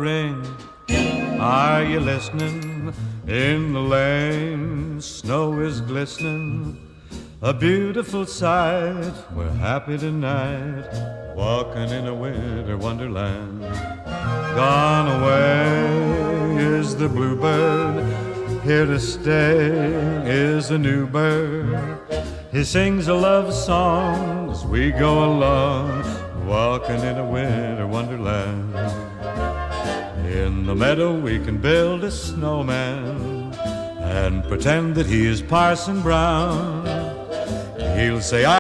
Ring, are you listening? In the lane, snow is glistening, a beautiful sight. We're happy tonight, walking in a winter wonderland. Gone away is the bluebird, here to stay is a new bird. He sings a love song as we go along, walking in a winter wonderland. In the meadow we can build a snowman and pretend that he is Parson Brown. He'll say,